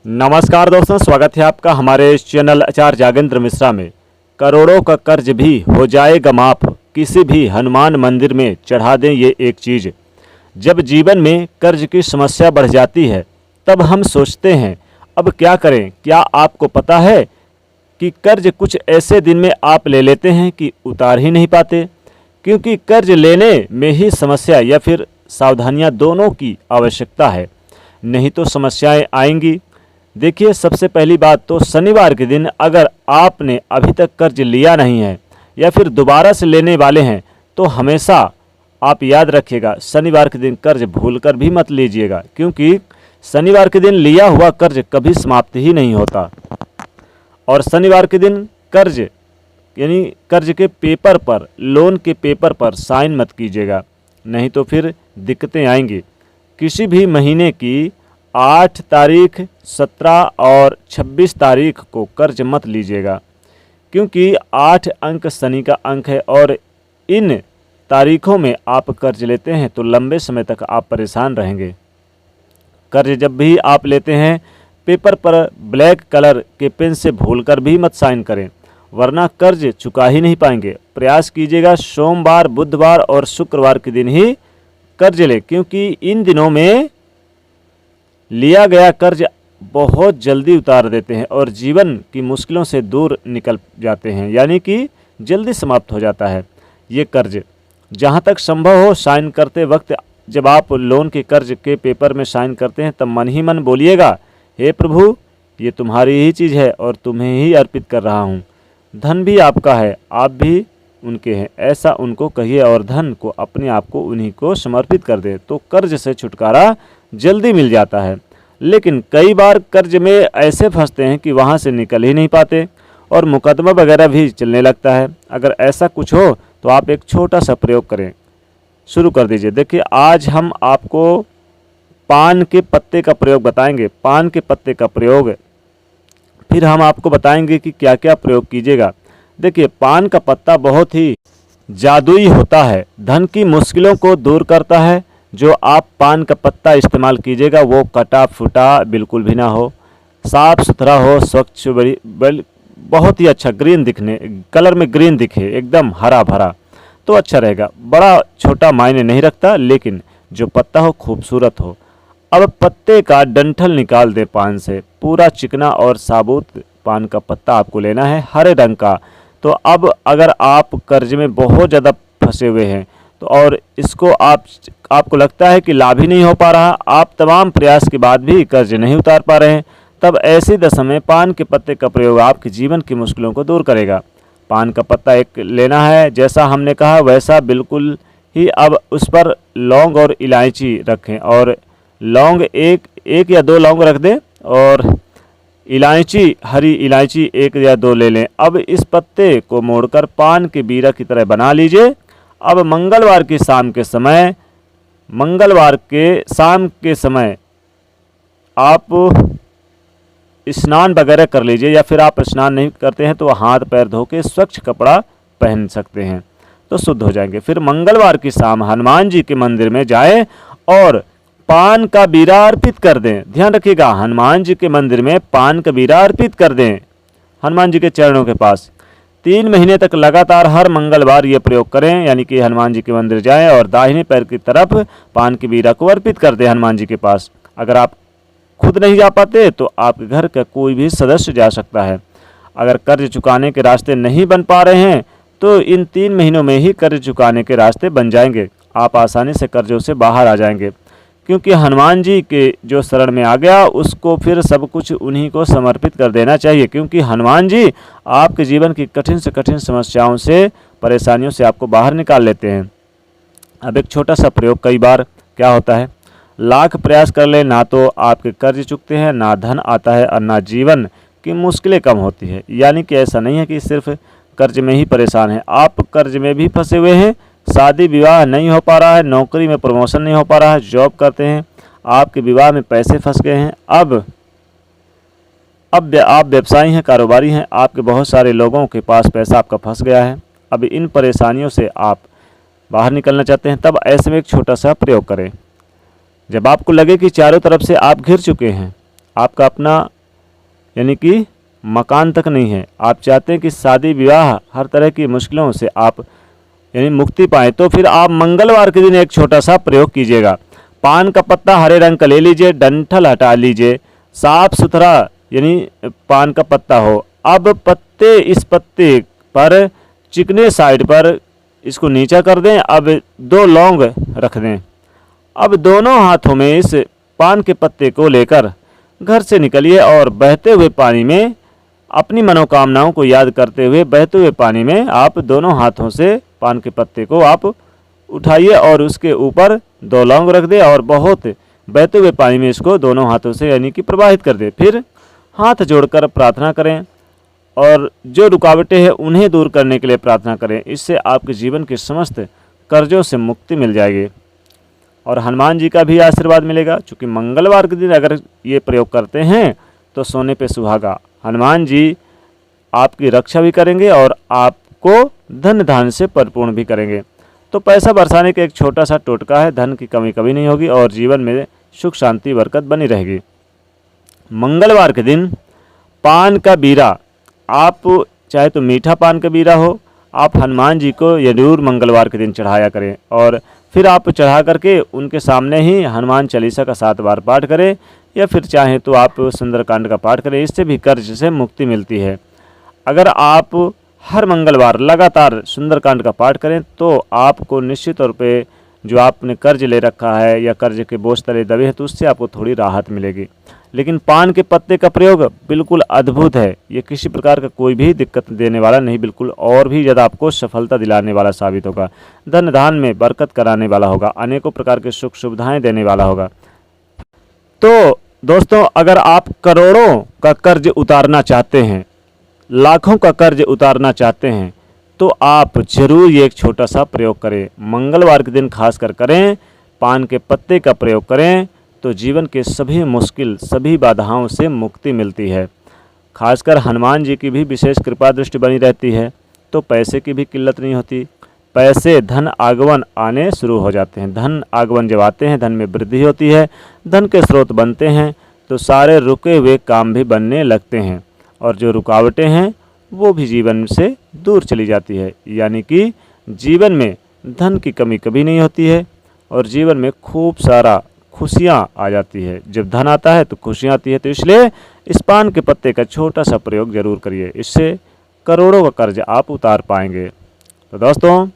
नमस्कार दोस्तों, स्वागत है आपका हमारे इस चैनल आचार्य जागेंद्र मिश्रा में। करोड़ों का कर्ज भी हो जाएगा माफ, किसी भी हनुमान मंदिर में चढ़ा दें ये एक चीज़। जब जीवन में कर्ज की समस्या बढ़ जाती है तब हम सोचते हैं अब क्या करें। क्या आपको पता है कि कर्ज कुछ ऐसे दिन में आप ले लेते हैं कि उतार ही नहीं पाते, क्योंकि कर्ज लेने में ही समस्या या फिर सावधानियां दोनों की आवश्यकता है, नहीं तो समस्याएं आएंगी। देखिए, सबसे पहली बात तो शनिवार के दिन अगर आपने अभी तक कर्ज लिया नहीं है या फिर दोबारा से लेने वाले हैं तो हमेशा आप याद रखिएगा, शनिवार के दिन कर्ज भूलकर भी मत लीजिएगा, क्योंकि शनिवार के दिन लिया हुआ कर्ज कभी समाप्त ही नहीं होता। और शनिवार के दिन कर्ज यानी कर्ज के पेपर पर, लोन के पेपर पर साइन मत कीजिएगा, नहीं तो फिर दिक्कतें आएंगी। किसी भी महीने की 8 तारीख, 17 और 26 तारीख को कर्ज मत लीजिएगा, क्योंकि 8 अंक शनि का अंक है और इन तारीखों में आप कर्ज लेते हैं तो लंबे समय तक आप परेशान रहेंगे। कर्ज जब भी आप लेते हैं पेपर पर ब्लैक कलर के पेन से भूलकर भी मत साइन करें, वरना कर्ज चुका ही नहीं पाएंगे। प्रयास कीजिएगा सोमवार, बुधवार और शुक्रवार के दिन ही कर्ज लें, क्योंकि इन दिनों में लिया गया कर्ज बहुत जल्दी उतार देते हैं और जीवन की मुश्किलों से दूर निकल जाते हैं, यानी कि जल्दी समाप्त हो जाता है ये कर्ज। जहाँ तक संभव हो साइन करते वक्त, जब आप लोन के कर्ज के पेपर में साइन करते हैं तब मन ही मन बोलिएगा, हे प्रभु ये तुम्हारी ही चीज़ है और तुम्हें ही अर्पित कर रहा हूँ। धन भी आपका है, आप भी उनके हैं, ऐसा उनको कहिए और धन को, अपने आप को उन्हीं को समर्पित कर दे तो कर्ज से छुटकारा जल्दी मिल जाता है। लेकिन कई बार कर्ज में ऐसे फंसते हैं कि वहाँ से निकल ही नहीं पाते और मुकदमा वगैरह भी चलने लगता है। अगर ऐसा कुछ हो तो आप एक छोटा सा प्रयोग करें, शुरू कर दीजिए। देखिए, आज हम आपको पान के पत्ते का प्रयोग बताएंगे। पान के पत्ते का प्रयोग फिर हम आपको बताएंगे कि क्या क्या प्रयोग कीजिएगा। देखिए, पान का पत्ता बहुत ही जादुई होता है, धन की मुश्किलों को दूर करता है। जो आप पान का पत्ता इस्तेमाल कीजिएगा वो कटा फूटा बिल्कुल भी ना हो, साफ सुथरा हो, स्वच्छ, बहुत ही अच्छा ग्रीन दिखने कलर में ग्रीन दिखे, एकदम हरा भरा, तो अच्छा रहेगा। बड़ा छोटा मायने नहीं रखता, लेकिन जो पत्ता हो खूबसूरत हो। अब पत्ते का डंठल निकाल दे पान से, पूरा चिकना और साबुत पान का पत्ता आपको लेना है, हरे रंग का। तो अब अगर आप कर्ज में बहुत ज़्यादा फंसे हुए हैं तो और इसको आपको लगता है कि लाभ ही नहीं हो पा रहा, आप तमाम प्रयास के बाद भी कर्ज नहीं उतार पा रहे हैं, तब ऐसी दशा में पान के पत्ते का प्रयोग आपके जीवन की मुश्किलों को दूर करेगा। पान का पत्ता एक लेना है, जैसा हमने कहा वैसा बिल्कुल ही। अब उस पर लौंग और इलायची रखें, और लौंग एक या 2 लौंग रख दें और इलायची, हरी इलायची 1 या 2 ले लें। अब इस पत्ते को मोड़कर पान के बीरा की तरह बना लीजिए। अब मंगलवार के शाम के समय आप स्नान वगैरह कर लीजिए, या फिर आप स्नान नहीं करते हैं तो हाथ पैर धो के स्वच्छ कपड़ा पहन सकते हैं तो शुद्ध हो जाएंगे। फिर मंगलवार की शाम हनुमान जी के मंदिर में जाएं और पान का बीरा अर्पित कर दें। ध्यान रखिएगा, हनुमान जी के मंदिर में पान का बीरा अर्पित कर दें, हनुमान जी के चरणों के पास। 3 महीने तक लगातार हर मंगलवार ये प्रयोग करें, यानी कि हनुमान जी के मंदिर जाएं और दाहिने पैर की तरफ पान की बीरा को अर्पित कर दें हनुमान जी के पास। अगर आप खुद नहीं जा पाते तो आपके घर का कोई भी सदस्य जा सकता है। अगर कर्ज चुकाने के रास्ते नहीं बन पा रहे हैं तो इन 3 महीनों में ही कर्ज चुकाने के रास्ते बन जाएंगे, आप आसानी से कर्जों से बाहर आ जाएंगे, क्योंकि हनुमान जी के जो शरण में आ गया उसको फिर सब कुछ उन्हीं को समर्पित कर देना चाहिए, क्योंकि हनुमान जी आपके जीवन की कठिन से कठिन समस्याओं से, परेशानियों से आपको बाहर निकाल लेते हैं। अब एक छोटा सा प्रयोग, कई बार क्या होता है, लाख प्रयास कर ले ना तो आपके कर्ज चुकते हैं, ना धन आता है और ना जीवन की मुश्किलें कम होती है। यानी कि ऐसा नहीं है कि सिर्फ कर्ज में ही परेशान है, आप कर्ज में भी फंसे हुए हैं, शादी विवाह नहीं हो पा रहा है, नौकरी में प्रमोशन नहीं हो पा रहा है, जॉब करते हैं, आपके विवाह में पैसे फंस गए हैं। अब आप व्यवसायी हैं, कारोबारी हैं, आपके बहुत सारे लोगों के पास पैसा आपका फंस गया है। अब इन परेशानियों से आप बाहर निकलना चाहते हैं, तब ऐसे में एक छोटा सा प्रयोग करें। जब आपको लगे कि चारों तरफ से आप घिर चुके हैं, आपका अपना यानी कि मकान तक नहीं है, आप चाहते हैं कि शादी विवाह हर तरह की मुश्किलों से आप यानी मुक्ति पाएँ, तो फिर आप मंगलवार के दिन एक छोटा सा प्रयोग कीजिएगा। पान का पत्ता हरे रंग का ले लीजिए, डंठल हटा लीजिए, साफ सुथरा यानी पान का पत्ता हो। अब इस पत्ते पर चिकने साइड पर इसको नीचा कर दें। अब 2 लौंग रख दें। अब दोनों हाथों में इस पान के पत्ते को लेकर घर से निकलिए और बहते हुए पानी में अपनी मनोकामनाओं को याद करते हुए बहते हुए पानी में आप दोनों हाथों से पान के पत्ते को आप उठाइए और उसके ऊपर 2 लौंग रख दें और बहुत बहते हुए पानी में इसको दोनों हाथों से यानी कि प्रवाहित कर दें। फिर हाथ जोड़कर प्रार्थना करें और जो रुकावटें हैं उन्हें दूर करने के लिए प्रार्थना करें। इससे आपके जीवन के समस्त कर्जों से मुक्ति मिल जाएगी और हनुमान जी का भी आशीर्वाद मिलेगा। चूँकि मंगलवार के दिन अगर ये प्रयोग करते हैं तो सोने पे सुहागा। हनुमान जी आपकी रक्षा भी करेंगे और आपको धन धान्य से परिपूर्ण भी करेंगे। तो पैसा बरसाने का एक छोटा सा टोटका है। धन की कमी कभी नहीं होगी और जीवन में सुख शांति बरकत बनी रहेगी। मंगलवार के दिन पान का बीरा, आप चाहे तो मीठा पान का बीरा हो, आप हनुमान जी को जरूर मंगलवार के दिन चढ़ाया करें और फिर आप चढ़ा करके उनके सामने ही हनुमान चालीसा का 7 बार पाठ करें या फिर चाहें तो आप सुंदरकांड का पाठ करें। इससे भी कर्ज से मुक्ति मिलती है। अगर आप हर मंगलवार लगातार सुंदरकांड का पाठ करें तो आपको निश्चित तौर पे जो आपने कर्ज ले रखा है या कर्ज के बोझ तले दबे हैं तो उससे आपको थोड़ी राहत मिलेगी। लेकिन पान के पत्ते का प्रयोग बिल्कुल अद्भुत है। ये किसी प्रकार का कोई भी दिक्कत देने वाला नहीं, बिल्कुल और भी ज़्यादा आपको सफलता दिलाने वाला साबित होगा। धन धान में बरकत कराने वाला होगा, अनेकों प्रकार के सुख सुविधाएं देने वाला होगा। तो दोस्तों, अगर आप करोड़ों का कर्ज उतारना चाहते हैं, लाखों का कर्ज उतारना चाहते हैं, तो आप जरूर ये एक छोटा सा प्रयोग करें। मंगलवार के दिन खास कर करें, पान के पत्ते का प्रयोग करें तो जीवन के सभी मुश्किल, सभी बाधाओं से मुक्ति मिलती है। खासकर हनुमान जी की भी विशेष कृपा दृष्टि बनी रहती है तो पैसे की भी किल्लत नहीं होती। पैसे धन आगमन आने शुरू हो जाते हैं। धन आगमन जब आते हैं, धन में वृद्धि होती है, धन के स्रोत बनते हैं तो सारे रुके हुए काम भी बनने लगते हैं और जो रुकावटें हैं वो भी जीवन से दूर चली जाती है। यानी कि जीवन में धन की कमी कभी नहीं होती है और जीवन में खूब सारा खुशियाँ आ जाती है। जब धन आता है तो खुशियाँ आती है। तो इसलिए इस पान के पत्ते का छोटा सा प्रयोग जरूर करिए, इससे करोड़ों का कर्ज आप उतार पाएंगे। तो दोस्तों,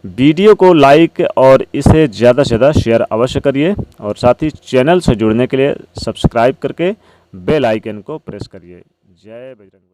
वीडियो को लाइक और इसे ज़्यादा से ज़्यादा शेयर अवश्य करिए और साथ ही चैनल से जुड़ने के लिए सब्सक्राइब करके बेल आइकन को प्रेस करिए। जय बजरंग।